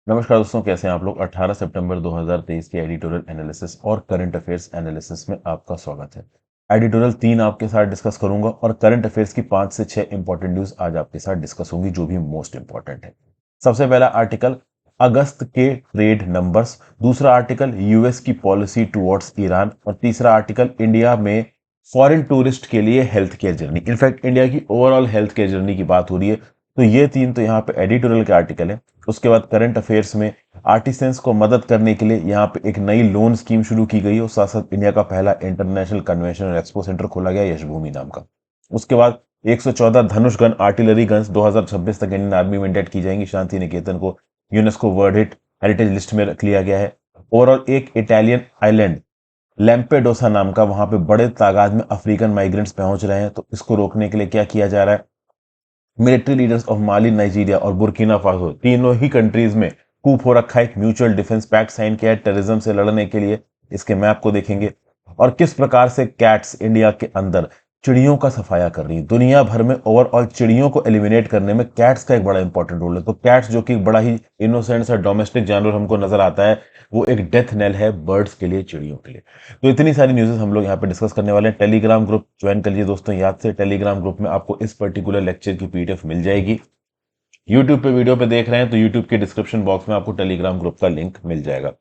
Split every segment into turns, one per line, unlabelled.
नमस्कार दोस्तों, कैसे हैं आप लोग। 18 सितंबर 2023 के एडिटोरियल एनालिसिस और करंट अफेयर्स एनालिसिस में आपका स्वागत है। एडिटोरियल 3 आपके साथ डिस्कस करूंगा और करंट अफेयर्स की 5 से 6 इंपॉर्टेंट न्यूज आज आपके साथ डिस्कस होंगी, जो भी मोस्ट इंपॉर्टेंट है। सबसे पहला आर्टिकल अगस्त के ट्रेड नंबर्स, दूसरा आर्टिकल यूएस की पॉलिसी टुवर्ड्स ईरान और तीसरा आर्टिकल इंडिया में फॉरेन टूरिस्ट के लिए health care journey. In fact India की ओवरऑल हेल्थ केयर जर्नी की बात हो रही है। तो ये तीन तो यहाँ पे एडिटोरियल के आर्टिकल है। उसके बाद करंट अफेयर्स में आर्टिसंस को मदद करने के लिए यहाँ पे एक नई लोन स्कीम शुरू की गई है और साथ साथ इंडिया का पहला इंटरनेशनल कन्वेंशन और एक्सपो सेंटर खोला गया यशभूमि नाम का। उसके बाद 114 धनुष गन आर्टिलरी गन्स 2026 तक इंडियन आर्मी में इंडेट की जाएंगी। शांति निकेतन को UNESCO world hit heritage list में रख लिया गया है। ओवरऑल एक इटालियन आइलैंड लैम्पेडोसा नाम का, वहां पे बड़े तादाद में अफ्रीकन माइग्रेंट्स पहुंच रहे हैं। तो इसको रोकने के लिए क्या किया जा रहा है। Military leaders of Mali, Nigeria और बुर्किना फासो, तीनों ही कंट्रीज में कूप हो रखा है। एक म्यूचुअल डिफेंस पैक्ट साइन किया है टेररिज्म से लड़ने के लिए। इसके मैप को देखेंगे और किस प्रकार से कैट्स इंडिया के अंदर चिड़ियों का सफाया कर रही है। दुनिया भर में ओवरऑल चिड़ियों को एलिमिनेट करने में कैट्स का एक बड़ा इंपॉर्टेंट रोल है। तो कैट्स, जो कि बड़ा ही इनोसेंट सा डोमेस्टिक जानवर हमको नजर आता है, वो एक डेथ नेल है बर्ड्स के लिए, चिड़ियों के लिए। तो इतनी सारी न्यूज़ हम लोग यहाँ पे डिस्कस करने वाले हैं। टेलीग्राम ग्रुप ज्वाइन कर लीजिए दोस्तों, याद से। टेलीग्राम ग्रुप में आपको इस पर्टिकुलर लेक्चर की पीडीएफ मिल जाएगी। यूट्यूब पे वीडियो पे देख रहे हैं तो यूट्यूब के डिस्क्रिप्शन बॉक्स में आपको टेलीग्राम ग्रुप का लिंक मिल जाएगा।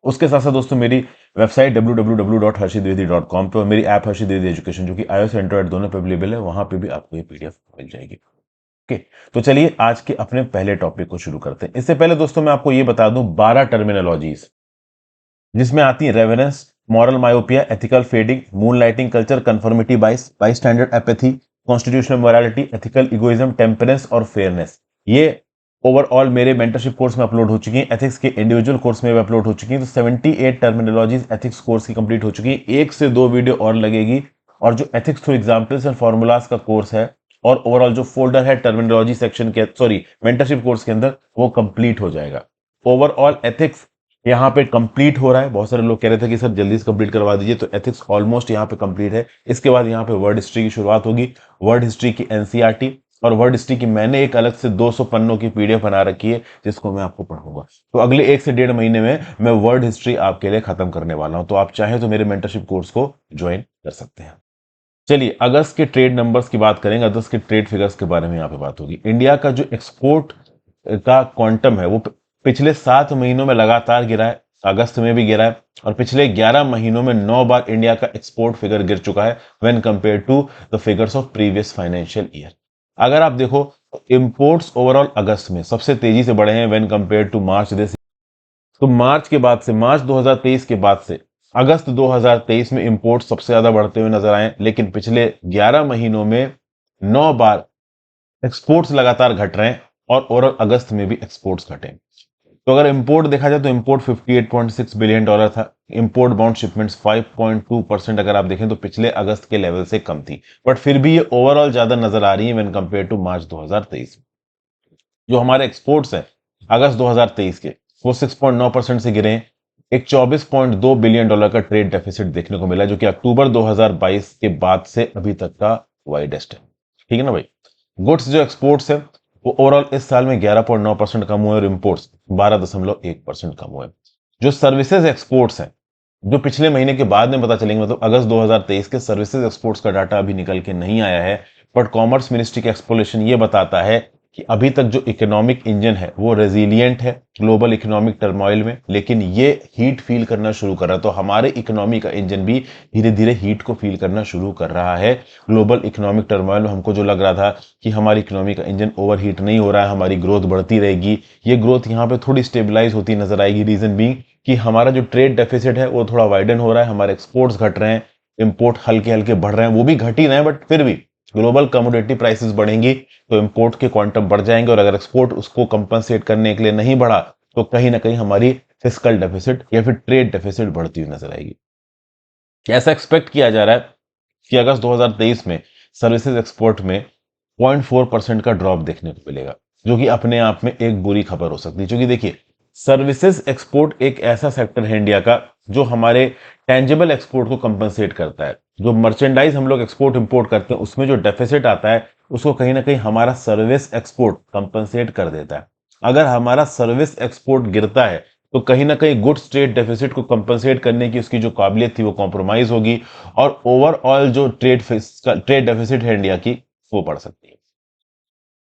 उसके साथ साथ दोस्तों मेरी वेबसाइट www.harshidvedi.com पे और मेरी ऐप हर्षित द्विवेदी एजुकेशन, जो कि iOS एंड्रॉइड दोनों पे अवेलेबल है, वहां पे भी आपको ये पीडीएफ मिल जाएगी। ओके, तो चलिए आज के अपने पहले टॉपिक को शुरू करते हैं। इससे पहले दोस्तों मैं आपको ये बता दूं 12 टर्मिनोलॉजीज, जिसमें आती है reverence, moral myopia, ethical fading, moonlighting culture, conformity bias, bystander apathy, constitutional morality, ethical egoism, temperance और फेयरनेस। ये ओवरऑल मेरे मेंटरशिप कोर्स में अपलोड हो चुकी हैं। एथिक्स के इंडिविजुअल कोर्स में भी अपलोड हो चुकी हैं। तो 78 टर्मिनोलॉजीज एथिक्स कोर्स की कंप्लीट हो चुकी है। 1 से 2 वीडियो और लगेगी और जो ethics through examples and formulas का कोर्स है और ओवरऑल जो फोल्डर है टर्मिनोलॉजी सेक्शन के, सॉरी, मेंटरशिप कोर्स के अंदर, वो कंप्लीट हो जाएगा। ओवरऑल एथिक्स यहाँ पे कंप्लीट हो रहा है। बहुत सारे लोग कह रहे थे कि सर जल्दी से कंप्लीट करवा दीजिए, तो एथिक्स ऑलमोस्ट यहाँ पे कंप्लीट है। इसके बाद यहाँ पे वर्ड हिस्ट्री की शुरुआत होगी। वर्ड हिस्ट्री की एनसीईआरटी और वर्ड हिस्ट्री की मैंने एक अलग से 200 पन्नों की पीडीएफ बना रखी है, जिसको मैं आपको पढ़ाऊंगा। तो अगले 1 से 1.5 महीने में मैं वर्ड हिस्ट्री आपके लिए खत्म करने वाला हूं। तो आप चाहें तो मेरे मेंटरशिप कोर्स को ज्वाइन कर सकते हैं। चलिए अगस्त के ट्रेड नंबर्स की बात करेंगे। अगस्त के ट्रेड फिगर्स के बारे में यहाँ पे बात होगी। इंडिया का जो एक्सपोर्ट का क्वांटम है वो पिछले 7 महीनों में लगातार गिरा है। अगस्त में भी गिरा है और पिछले 11 महीनों में 9 बार इंडिया का एक्सपोर्ट फिगर गिर चुका है when compare to the figures of previous financial year. अगर आप देखो तो इंपोर्ट्स ओवरऑल अगस्त में सबसे तेजी से बढ़े हैं when compare to March this. तो मार्च के बाद से, मार्च 2023 के बाद से अगस्त 2023 में इंपोर्ट सबसे ज्यादा बढ़ते हुए नजर आए। लेकिन पिछले 11 महीनों में 9 बार एक्सपोर्ट्स लगातार घट रहे हैं और ओवरऑल अगस्त में भी एक्सपोर्ट्स घटे। तो अगर इंपोर्ट देखा जाए तो इंपोर्ट 58.6 बिलियन डॉलर था। इंपोर्ट बाउंड शिपमेंट्स 5.2% अगर आप देखें तो पिछले अगस्त के लेवल से कम थी, बट फिर भी ये ओवरऑल ज्यादा नजर आ रही है व्हेन कंपेयर टू मार्च 2023। जो हमारे एक्सपोर्ट्स हैं अगस्त 2023 के, वो 6.9% से गिरे हैं। एक 24.2 बिलियन डॉलर का ट्रेड डेफिसिट देखने को मिला, जो कि अक्टूबर 2022 के बाद से अभी तक का वाइडेस्ट है। ठीक है ना भाई। गुड्स जो एक्सपोर्ट्स है वो ओवरऑल इस साल में 11.9% कम हुए और इंपोर्ट्स 12.1% कम हुए। जो सर्विसेज एक्सपोर्ट्स हैं, जो पिछले महीने के बाद में पता चलेंगे, मतलब अगस्त 2023 के सर्विसेज एक्सपोर्ट्स का डाटा अभी निकल के नहीं आया है, बट कॉमर्स मिनिस्ट्री का एक्सप्लेनेशन ये बताता है कि अभी तक जो इकोनॉमिक इंजन है वो रेजिलिएंट है ग्लोबल इकोनॉमिक टर्मोइल में, लेकिन ये हीट फील करना शुरू कर रहा है। तो हमारे इकोनॉमी का इंजन भी धीरे धीरे हीट को फील करना शुरू कर रहा है। ग्लोबल इकोनॉमिक टर्मोइल में हमको जो लग रहा था कि हमारी इकोनॉमी का इंजन ओवर हीट नहीं हो रहा है, हमारी ग्रोथ बढ़ती रहेगी, ये ग्रोथ यहाँ पे थोड़ी स्टेबलाइज होती नजर आएगी। रीजन बीइंग कि हमारा जो ट्रेड डेफिसिट है वो थोड़ा वाइडन हो रहा है, हमारे एक्सपोर्ट्स घट रहे हैं, इंपोर्ट हल्के हल्के बढ़ रहे हैं, वो भी घट ही रहे हैं, बट फिर भी ग्लोबल कमोडिटी प्राइसेस बढ़ेंगी तो इंपोर्ट के क्वांटम बढ़ जाएंगे, और अगर एक्सपोर्ट उसको कंपनसेट करने के लिए नहीं बढ़ा तो कहीं ना कहीं हमारी फिस्कल डेफिसिट या फिर ट्रेड डेफिसिट बढ़ती हुई नजर आएगी। ऐसा एक्सपेक्ट किया जा रहा है कि अगस्त 2023 में सर्विसेज एक्सपोर्ट में 0.4% का ड्रॉप देखने को मिलेगा, जो कि अपने आप में एक बुरी खबर हो सकती है। क्योंकि देखिए सर्विसेज एक्सपोर्ट एक ऐसा सेक्टर है इंडिया का जो हमारे टेंजिबल एक्सपोर्ट को कंपनसेट करता है। जो मर्चेंडाइज हम लोग एक्सपोर्ट इंपोर्ट करते हैं उसमें जो डेफिसिट आता है उसको कहीं ना कहीं हमारा सर्विस एक्सपोर्ट कंपनसेट कर देता है। अगर हमारा सर्विस एक्सपोर्ट गिरता है तो कहीं ना कहीं गुड्स ट्रेड डेफिसिट को कंपनसेट करने की उसकी जो काबिलियत थी वो कॉम्प्रोमाइज होगी और ओवरऑल जो ट्रेड डेफिसिट है इंडिया की वो बढ़ सकती है।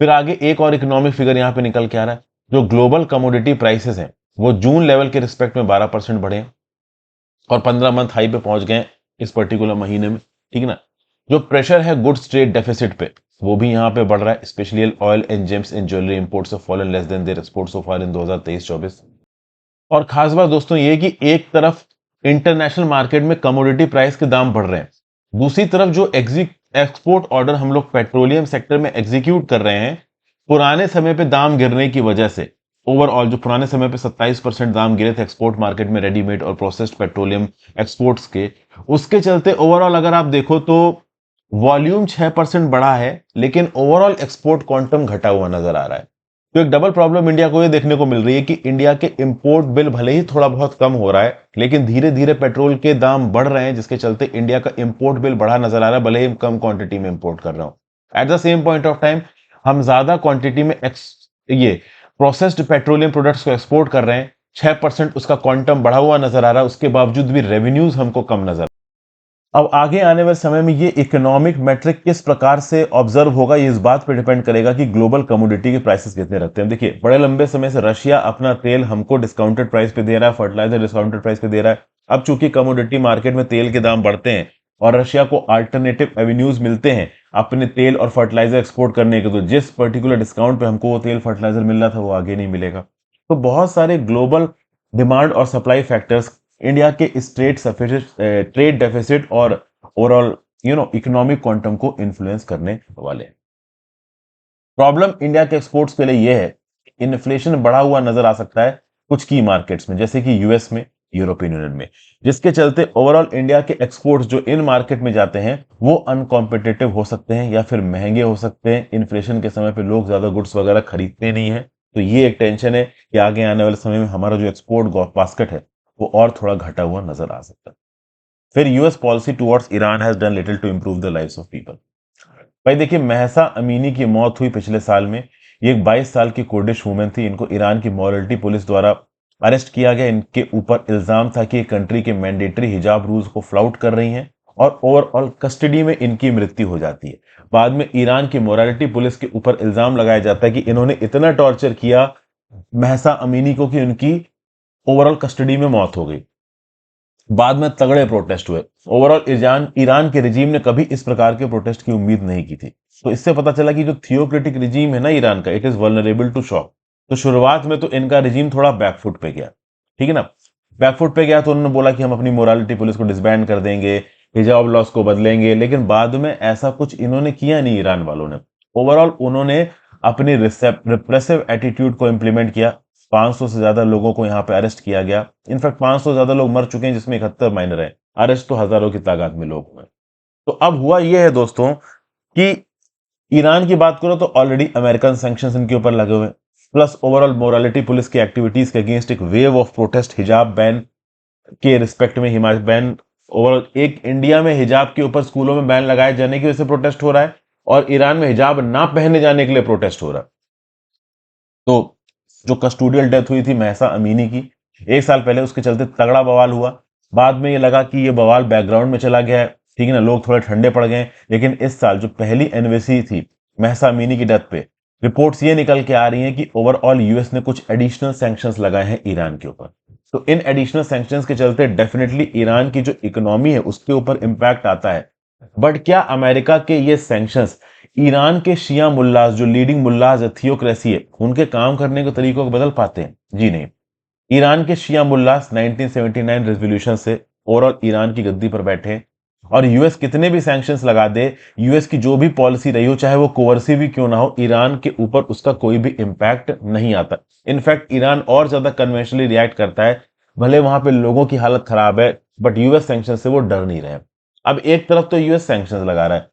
फिर आगे एक और इकोनॉमिक फिगर यहां पे निकल के आ रहा है, जो ग्लोबल कमोडिटी प्राइसेस हैं वो जून लेवल के रिस्पेक्ट में 12% बढ़े और 15 मंथ हाई पे पहुंच गए इस पर्टिकुलर महीने में, ठीक है ना। जो प्रेशर है गुड्स ट्रेड डेफिसिट पे वो भी यहाँ पे बढ़ रहा है, specially oil and gems and jewellery imports have fallen less than their exports so far in 2023-24। और खास बात दोस्तों ये कि एक तरफ इंटरनेशनल मार्केट में कमोडिटी प्राइस के दाम बढ़ रहे हैं, दूसरी तरफ जो एक्सपोर्ट ऑर्डर हम लोग पेट्रोलियम सेक्टर में एग्जीक्यूट कर रहे हैं, पुराने समय पे दाम गिरने की वजह से ओवरऑल जो पुराने समय पे 27% दाम गिरे थे एक्सपोर्ट मार्केट में रेडीमेड और प्रोसेस्ड पेट्रोलियम एक्सपोर्ट्स के, उसके चलते ओवरऑल अगर आप देखो तो वॉल्यूम 6% बढ़ा है लेकिन ओवरऑल एक्सपोर्ट क्वांटम घटा हुआ नजर आ रहा है। तो एक डबल प्रॉब्लम इंडिया को ये देखने को मिल रही है कि इंडिया के इंपोर्ट बिल भले ही थोड़ा बहुत कम हो रहा है लेकिन धीरे धीरे पेट्रोल के दाम बढ़ रहे हैं, जिसके चलते इंडिया का इंपोर्ट बिल बढ़ा नजर आ रहा है भले ही कम क्वांटिटी में इंपोर्ट कर रहा हूं। At the same point of time हम ज्यादा क्वांटिटी में ये प्रोसेस्ड पेट्रोलियम प्रोडक्ट्स को एक्सपोर्ट कर रहे हैं, 6% उसका क्वांटम बढ़ा हुआ नजर आ रहा है, उसके बावजूद भी रेवेन्यूज हमको कम नजर। अब आगे आने वाले समय में ये इकोनॉमिक मैट्रिक किस प्रकार से ऑब्जर्व होगा, ये इस बात पे डिपेंड करेगा कि ग्लोबल कमोडिटी के प्राइसेस कितने रहते हैं। देखिए बड़े लंबे समय से रशिया अपना तेल हमको डिस्काउंटेड प्राइस पे दे रहा है, फर्टिलाइजर डिस्काउंटेड प्राइस पे दे रहा है। अब चूंकि कमोडिटी मार्केट में तेल के दाम बढ़ते हैं और रशिया को अल्टरनेटिव एवेन्यूज मिलते हैं अपने तेल और फर्टिलाइजर एक्सपोर्ट करने के, तो जिस पर्टिकुलर डिस्काउंट पे हमको वो तेल फर्टिलाइजर मिल रहा था वो आगे नहीं मिलेगा। तो बहुत सारे ग्लोबल डिमांड और सप्लाई फैक्टर्स इंडिया के इस ट्रेड डेफिसिट और ओवरऑल इकोनॉमिक क्वांटम को इन्फ्लुएंस करने वाले हैं। प्रॉब्लम इंडिया के एक्सपोर्ट्स के लिए यह है कि इन्फ्लेशन बढ़ा हुआ नजर आ सकता है कुछ की मार्केट्स में, जैसे कि यूएस में, यूरोपियन यूनियन में, जिसके चलते ओवरऑल इंडिया के एक्सपोर्ट्स जो इन मार्केट में जाते हैं वो अनकॉम्पिटिटिव हो सकते हैं या फिर महंगे हो सकते हैं। इन्फ्लेशन के समय पे लोग ज्यादा गुड्स वगैरह खरीदते नहीं है, तो ये एक टेंशन है कि आगे आने वाले समय में हमारा जो एक्सपोर्ट बास्केट है वो और थोड़ा घटा हुआ नजर आ सकता है। फिर US policy towards Iran has done little to improve the lives of people. भाई देखिए महसा अमीनी की मौत हुई पिछले साल में, ये एक 22 साल की कुर्दिश वुमेन थी, इनको ईरान की मॉरलिटी पुलिस द्वारा अरेस्ट किया गया। इनके ऊपर इल्जाम था कि कंट्री के मैंडेटरी हिजाब रूल्स को फ्लाउट कर रही हैं और ओवरऑल कस्टडी में इनकी मृत्यु हो जाती है। बाद में ईरान की मॉरलिटी पुलिस के ऊपर इल्जाम लगाया जाता है कि इन्होंने इतना टॉर्चर किया महसा अमीनी को कि उनकी ओवरऑल कस्टडी में मौत हो गई। बाद में तगड़े प्रोटेस्ट हुए। ओवरऑल ईरान के रिजीम ने कभी इस प्रकार के प्रोटेस्ट की उम्मीद नहीं की थी। तो इससे पता चला कि जो थियोक्रेटिक रिजीम है ना ईरान का, it is vulnerable to shock. तो शुरुआत में तो इनका रिजीम थोड़ा बैकफुट पे गया, ठीक है ना। बैकफुट पे गया तो उन्होंने बोला कि हम अपनी मोरालिटी पुलिस को डिसबैंड कर देंगे, हिजाब लॉस को बदलेंगे, लेकिन बाद में ऐसा कुछ इन्होंने किया नहीं ईरान वालों ने। ओवरऑल उन्होंने अपनी रिप्रेसिव एटीट्यूड को इंप्लीमेंट किया। 500 से ज्यादा लोगों को यहां पे अरेस्ट किया गया। इनफैक्ट 500 से ज्यादा लोग मर चुके हैं जिसमें 71 माइनर है। अरेस्ट तो हजारों की तादाद में लोग हुए। तो अब हुआ यह है दोस्तों कि ईरान की बात करो तो ऑलरेडी अमेरिकन सैंक्शंस इनके ऊपर लगे हुए, प्लस ओवरऑल मोरालिटी पुलिस की एक्टिविटीज के अगेंस्ट एक वेव ऑफ प्रोटेस्ट हिजाब बैन के रिस्पेक्ट में, हिजाब बैन ओवरऑल एक इंडिया में हिजाब के ऊपर स्कूलों में बैन लगाए जाने की वजह से प्रोटेस्ट हो रहा है और ईरान में हिजाब ना पहने जाने के लिए प्रोटेस्ट हो रहा है। तो जो कस्टोडियल डेथ हुई थी महसा अमीनी की 1 साल पहले, उसके चलते तगड़ा बवाल हुआ। बाद में ये लगा कि ये बवाल बैकग्राउंड में चला गया है, ठीक है ना, लोग थोड़े ठंडे पड़ गए। लेकिन इस साल जो पहली एनिवर्सरी थी महसा अमीनी की डेथ पे, रिपोर्ट्स ये निकल के आ रही हैं कि ओवरऑल यूएस ने कुछ एडिशनल सैंक्शंस लगाए हैं ईरान के ऊपर। तो इन एडिशनल सैंक्शंस के चलते डेफिनेटली ईरान की जो इकोनॉमी है उसके ऊपर इंपैक्ट आता है। बट क्या अमेरिका के ये सैंक्शंस ईरान के शिया मुल्लाज, जो लीडिंग मुल्लाज है, थियोक्रेसी है, उनके काम करने के तरीकों को बदल पाते हैं? जी नहीं। ईरान के शिया मुल्लाज 1979 रेजोल्यूशन से ओवरऑल ईरान की गद्दी पर बैठे हैं और यूएस कितने भी सैंक्शंस लगा दे, यूएस की जो भी पॉलिसी रही हो, चाहे वो कोवर्सिव भी क्यों ना हो, ईरान के ऊपर उसका कोई भी इंपैक्ट नहीं आता। इनफैक्ट ईरान और ज्यादा कन्वेंशनली रिएक्ट करता है, भले वहां पे लोगों की हालत खराब है, बट यूएस सैंक्शन से वो डर नहीं रहे। अब एक तरफ तो यूएस सैंक्शंस लगा रहा है,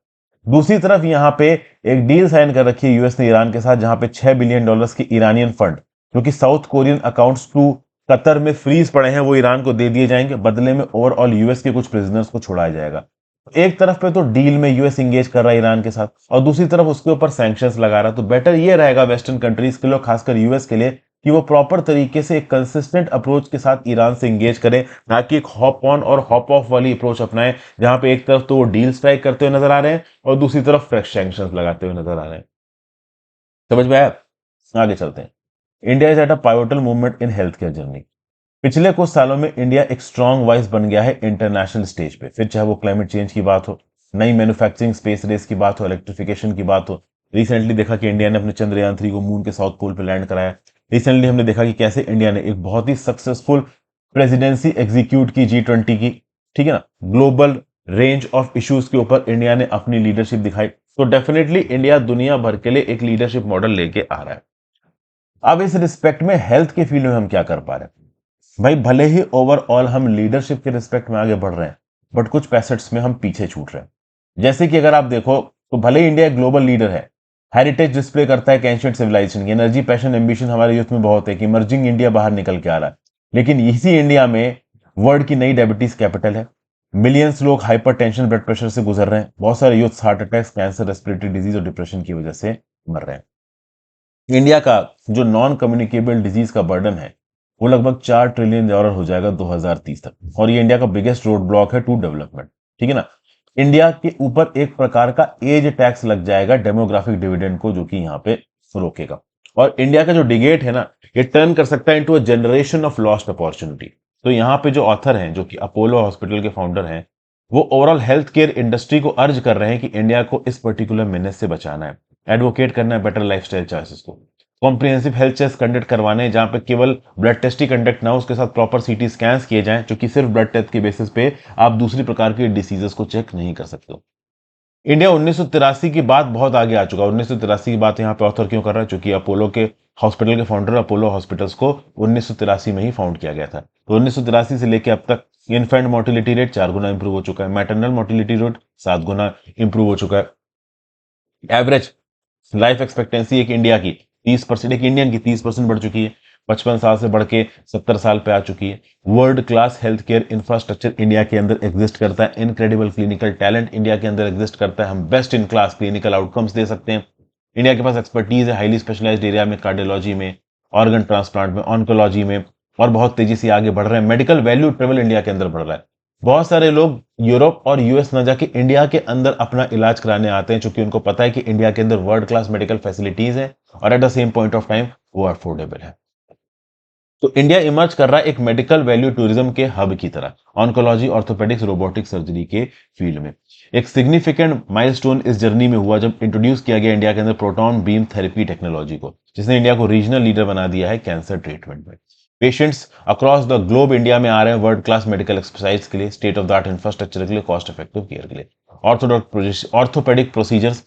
दूसरी तरफ यहां पे एक डील साइन कर रखी है यूएस ने ईरान के साथ, जहां पे $6 बिलियन की ईरानियन फंड जो कि South Korean accounts to Qatar में फ्रीज पड़े हैं वो ईरान को दे दिए जाएंगे। बदले में ओवरऑल यूएस के कुछ प्रिजनर्स को छोड़ाया जाएगा। एक तरफ पे तो डील में यूएस इंगेज कर रहा है ईरान के साथ, और दूसरी तरफ उसके ऊपर सैंक्शंस लगा रहा है। तो बेटर ये रहेगा वेस्टर्न कंट्रीज के लिए, खासकर यूएस के लिए, कि वो प्रॉपर तरीके से एक कंसिस्टेंट अप्रोच के साथ ईरान से इंगेज करें, ना कि एक हॉप ऑन और हॉप ऑफ वाली अप्रोच अपनाएं, जहां पे एक तरफ तो वो डील स्ट्राइक करते हुए नजर आ रहे हैं और दूसरी तरफ फ्रेश सैंक्शंस लगाते हुए नजर आ रहे हैं। समझ में आया? आगे चलते हैं। India is at a pivotal movement in health care journey. पिछले कुछ सालों में इंडिया एक स्ट्रांग वॉइस बन गया है इंटरनेशनल स्टेज पे, फिर चाहे वो क्लाइमेट चेंज की बात हो, नई मैन्युफैक्चरिंग स्पेस रेस की बात हो, इलेक्ट्रिफिकेशन की बात हो। रिसेंटली देखा कि इंडिया ने अपने चंद्रयान 3 को मून के साउथ पोल पे लैंड कराया। रिसेंटली हमने देखा कि कैसे इंडिया ने एक बहुत ही सक्सेसफुल प्रेसिडेंसी एग्जीक्यूट की G20 की, ठीक है ना। ग्लोबल रेंज ऑफ इश्यूज के ऊपर इंडिया ने अपनी लीडरशिप दिखाई। तो डेफिनेटली इंडिया दुनिया भर के लिए एक लीडरशिप मॉडल लेके आ रहा है। अब इस रिस्पेक्ट में हेल्थ के फील्ड में हम क्या कर पा रहे हैं भाई? भले ही ओवरऑल हम लीडरशिप के रिस्पेक्ट में आगे बढ़ रहे हैं, बट कुछ पैसेट्स में हम पीछे छूट रहे हैं। जैसे कि अगर आप देखो तो भले ही इंडिया एक ग्लोबल लीडर है, हेरिटेज डिस्प्ले करता है एंशिएंट सिविलाइजेशन की, एनर्जी पैशन एम्बिशन हमारे यूथ में बहुत है कि इमर्जिंग इंडिया बाहर निकल के आ रहा है। लेकिन इसी इंडिया में वर्ल्ड की नई डायबिटीज कैपिटल है। मिलियंस लोग हाइपरटेंशन ब्लड प्रेशर से गुजर रहे हैं। बहुत सारे youth heart attacks, cancer, respiratory disease और डिप्रेशन की वजह से मर रहे हैं। इंडिया का जो नॉन कम्युनिकेबल डिजीज का बर्डन है वो लगभग $4 ट्रिलियन हो जाएगा 2030 तक, और ये इंडिया का बिगेस्ट रोड ब्लॉक है टू डेवलपमेंट, ठीक है ना। इंडिया के ऊपर एक प्रकार का एज टैक्स लग जाएगा डेमोग्राफिक डिविडेंड को, जो कि यहाँ पे रोकेगा। और इंडिया का जो डिगेट है ना, ये टर्न कर सकता है into a generation of lost opportunity. तो यहाँ पे जो ऑथर हैं, जो कि अपोलो हॉस्पिटल के फाउंडर हैं, वो ओवरऑल हेल्थ केयर इंडस्ट्री को अर्ज कर रहे हैं कि इंडिया को इस पर्टिकुलर मेनेस से बचाना है, एडवोकेट करना है बेटर लाइफस्टाइल चॉइसेस को, कॉम्प्रिहेंसिव हेल्थ टेस्ट कंडक्ट करवाने हैं, जहां पे केवल ब्लड टेस्ट ही कंडक्ट ना हो, उसके साथ प्रॉपर सीटी स्कैन्स किए जाएं, क्योंकि सिर्फ ब्लड टेस्ट के बेसिस पे आप दूसरी प्रकार के डिसीजेस को चेक नहीं कर सकते हो। इंडिया 1983 की बात बहुत आगे आ चुका है। 1983 की बात यहाँ पे ऑथर क्यों कर रहा है? क्योंकि अपोलो के हॉस्पिटल के फाउंडर अपोलो हॉस्पिटल्स को 1983 में ही फाउंड किया गया था। तो 1983 से लेकर अब तक इन्फेंट मोर्टिलिटी रेट 4 गुना इंप्रूव हो चुका है, मैटरनल मोर्टिलिटी रेट 7 गुना इंप्रूव हो चुका है। एवरेज लाइफ एक्सपेक्टेंसी एक इंडिया की 30%, एक इंडियन की 30% बढ़ चुकी है, 55 साल से बढ़ के 70 साल पे आ चुकी है। World class health care infrastructure India के अंदर एग्जिस्ट करता है। इनक्रेडिबल क्लिनिकल टैलेंट इंडिया के अंदर एग्जिस्ट करता है। हम best in class clinical outcomes दे सकते हैं। इंडिया के पास एक्सपर्टीज है हाईली स्पेशलाइज्ड एरिया में, कार्डियोलॉजी में, ऑर्गन ट्रांसप्लांट में, ऑन्कोलॉजी में, और बहुत तेजी से आगे बढ़ रहे हैं। मेडिकल वैल्यू ट्रेवल इंडिया के अंदर बढ़ रहा है। बहुत सारे लोग यूरोप और यूएस न जाके इंडिया के अंदर अपना इलाज कराने आते हैं, क्योंकि उनको पता है कि इंडिया के अंदर वर्ल्ड क्लास मेडिकल फैसिलिटीज है और at the same point of time वो अफोर्डेबल है। तो इंडिया इमर्ज कर रहा है एक मेडिकल वैल्यू टूरिज्म के हब की तरह, ऑन्कोलॉजी, ऑर्थोपेडिक्स, रोबोटिक सर्जरी के फील्ड में। एक सिग्निफिकेंट माइलस्टोन इस जर्नी में हुआ जब इंट्रोड्यूस किया गया इंडिया के अंदर प्रोटॉन बीम थेरेपी टेक्नोलॉजी को, जिसने इंडिया को रीजनल लीडर बना दिया है कैंसर ट्रीटमेंट में। Patients across the globe India में आ रहे हैं वर्ल्ड क्लास मेडिकल एक्सरसाइज के लिए, state of the art infrastructure के लिए, कॉस्ट इफेक्टिव केयर के लिए। ऑर्थोपेडिक प्रोसीजर्स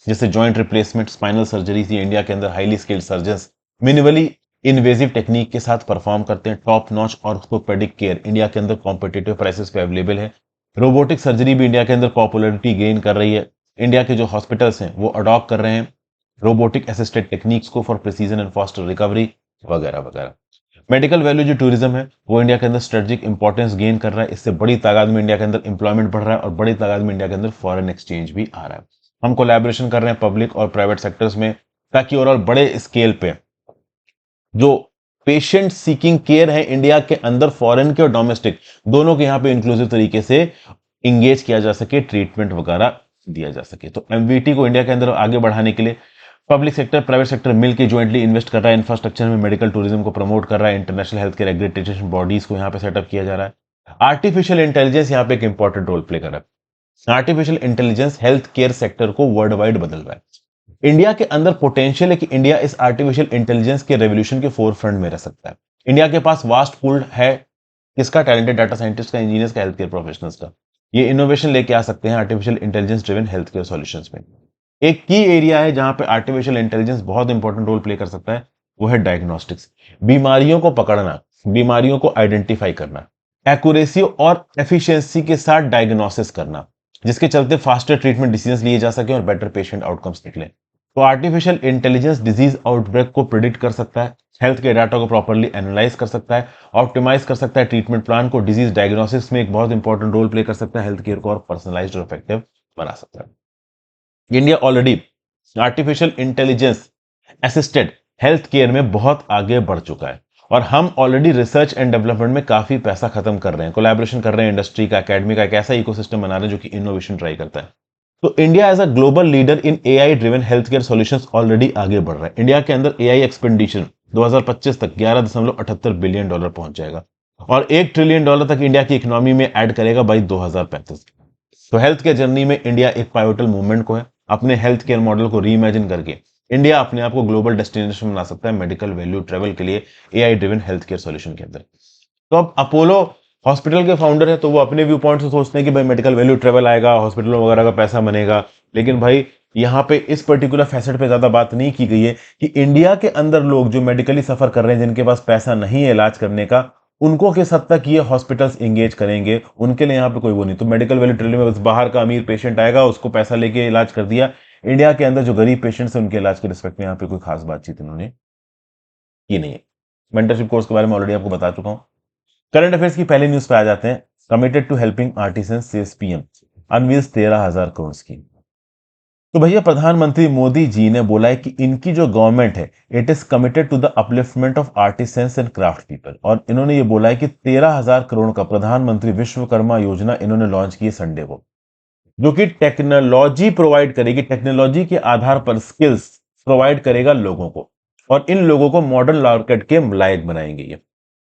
जैसे जॉइंट रिप्लेसमेंट, स्पाइनल सर्जरी, ये इंडिया के अंदर highly skilled surgeons minimally invasive technique के साथ परफॉर्म करते हैं। Top notch orthopaedic care India के अंदर कॉम्पिटिटिव प्राइसेस पे अवेलेबल है। रोबोटिक सर्जरी भी इंडिया के अंदर पॉपुलरिटी गेन कर रही है। इंडिया के जो हॉस्पिटल्स हैं वो अडॉप्ट कर रहे हैं रोबोटिक असिस्टेड टेक्निक्स को for precision and faster recovery वगैरह वगैरह। मेडिकल वैल्यू जो टूरिज्म है वो इंडिया के अंदर स्ट्रेटेजिक इंपॉर्टेंस गेन कर रहा है। इससे बड़ी तादाद में इंडिया के अंदर इंप्लॉयमेंट बढ़ रहा है और बड़ी तादाद में इंडिया के अंदर फॉरेन एक्सचेंज भी आ रहा है। हम कोलैबोरेशन कर रहे हैं पब्लिक और प्राइवेट सेक्टर्स में, ताकि ओवरऑल बड़े स्केल पे जो पेशेंट सीकिंग केयर है इंडिया के अंदर, फॉरेन के और डोमेस्टिक दोनों के यहां पे इंक्लूसिव तरीके से इंगेज किया जा सके, ट्रीटमेंट वगैरह दिया जा सके। तो एमवीटी को इंडिया के अंदर आगे बढ़ाने के लिए पब्लिक सेक्टर प्राइवेट सेक्टर मिलकर ज्वाइंटली इन्वेस्ट कर रहा है। इंफ्रास्ट्रक्चर में मेडिकल टूरिज्म को प्रमोट कर रहा है। International health care accreditation bodies को यहाँ पे सेटअप किया जा रहा है। आर्टिफिशियल इंटेलिजेंस यहाँ पे एक इंपॉर्टेंट रोल प्ले कर रहा है। Artificial intelligence health care sector को वर्ल्ड वाइड बदल रहा है। इंडिया के अंदर पोटेंशियल है कि इंडिया इस आर्टिफिशियल इंटेलिजेंस के रेवोल्यूशन के फोरफ्रंट में रह सकता है। इंडिया के पास वास्ट पूल है किसका? टैलेंटेड डाटा साइंटिस्ट का, इंजीनियर्स का, हेल्थ केयर प्रोफेशनल्स का। ये इनोवेशन लेके आ सकते हैं artificial intelligence driven health care solutions में। एक की एरिया है जहां पे आर्टिफिशियल इंटेलिजेंस बहुत इंपॉर्टेंट रोल प्ले कर सकता है, वो है डायग्नोस्टिक्स। बीमारियों को पकड़ना, बीमारियों को आइडेंटिफाई करना, एक्यूरेसी और एफिशिएंसी के साथ डायग्नोसिस करना, जिसके चलते फास्टर ट्रीटमेंट डिसीजन लिए जा सके और बेटर पेशेंट आउटकम्स निकले। तो आर्टिफिशियल इंटेलिजेंस डिजीज आउटब्रेक को प्रिडिक्ट कर सकता है, हेल्थ के डाटा को प्रॉपर्ली एनालाइज कर सकता है, ऑप्टिमाइज कर सकता है ट्रीटमेंट प्लान को, डिजीज डायग्नोसिस में एक बहुत इंपॉर्टेंट रोल प्ले कर सकता है, हेल्थ केयर को और पर्सनलाइज्ड और इफेक्टिव बना सकता है। India already artificial intelligence assisted health care में बहुत आगे बढ़ चुका है और हम ऑलरेडी रिसर्च एंड डेवलपमेंट में काफी पैसा खत्म कर रहे हैं, कोलैबोरेशन कर रहे हैं इंडस्ट्री का, एकेडमी का, एक ऐसा इकोसिस्टम बना रहे हैं जो कि इनोवेशन ट्राई करता है। तो India as a global leader in AI driven health care solutions already आगे बढ़ रहा है। इंडिया के अंदर एआई एक्सपेंडिशन 2025 तक $11.78 बिलियन पहुंच जाएगा और $1 ट्रिलियन तक इंडिया की इकोनॉमी में ऐड करेगा बाई 2035। तो हेल्थ केयर जर्नी में इंडिया एक पाइवटल मूवमेंट को है। अपने हेल्थ केयर मॉडल को रीइमेजिन करके इंडिया अपने आप को ग्लोबल डेस्टिनेशन बना सकता है मेडिकल वैल्यू ट्रेवल के लिए AI driven health care solution के अंदर। तो अब अपोलो हॉस्पिटल के फाउंडर है तो वो अपने व्यू पॉइंट से सोचते हैं कि भाई मेडिकल वैल्यू ट्रेवल आएगा, हॉस्पिटल वगैरह का पैसा बनेगा, लेकिन भाई यहाँ पे इस पर्टिकुलर फैसेट पे ज्यादा बात नहीं की गई है कि इंडिया के अंदर लोग जो मेडिकली सफर कर रहे हैं, जिनके पास पैसा नहीं है इलाज करने का, उनको किस हद तक ये हॉस्पिटल्स एंगेज करेंगे, उनके लिए यहाँ पे कोई वो नहीं। तो मेडिकल वैल्यू ट्रेवल में बस बाहर का अमीर पेशेंट आएगा, उसको पैसा लेके इलाज कर दिया। इंडिया के अंदर जो गरीब पेशेंट्स हैं उनके इलाज के रिस्पेक्ट में यहाँ पे कोई खास बातचीत इन्होंने की नहीं है। मेंटरशिप कोर्स के बारे में ऑलरेडी आपको बता चुका हूं। करंट अफेयर्स की पहले न्यूज पे आ जाते हैं। Committed to helping artisan says PM, unveils 13,000 crore scheme. तो भैया प्रधानमंत्री मोदी जी ने बोला है कि इनकी जो गवर्नमेंट है it is committed to the upliftment of artisans and craft people, और इन्होंने ये बोला है कि 13,000 करोड़ का प्रधानमंत्री विश्वकर्मा योजना इन्होंने लॉन्च की है संडे को, जो कि टेक्नोलॉजी प्रोवाइड करेगी, टेक्नोलॉजी के आधार पर स्किल्स प्रोवाइड करेगा लोगों को और इन लोगों को मॉडर्न मार्केट के लायक बनाएंगे ये।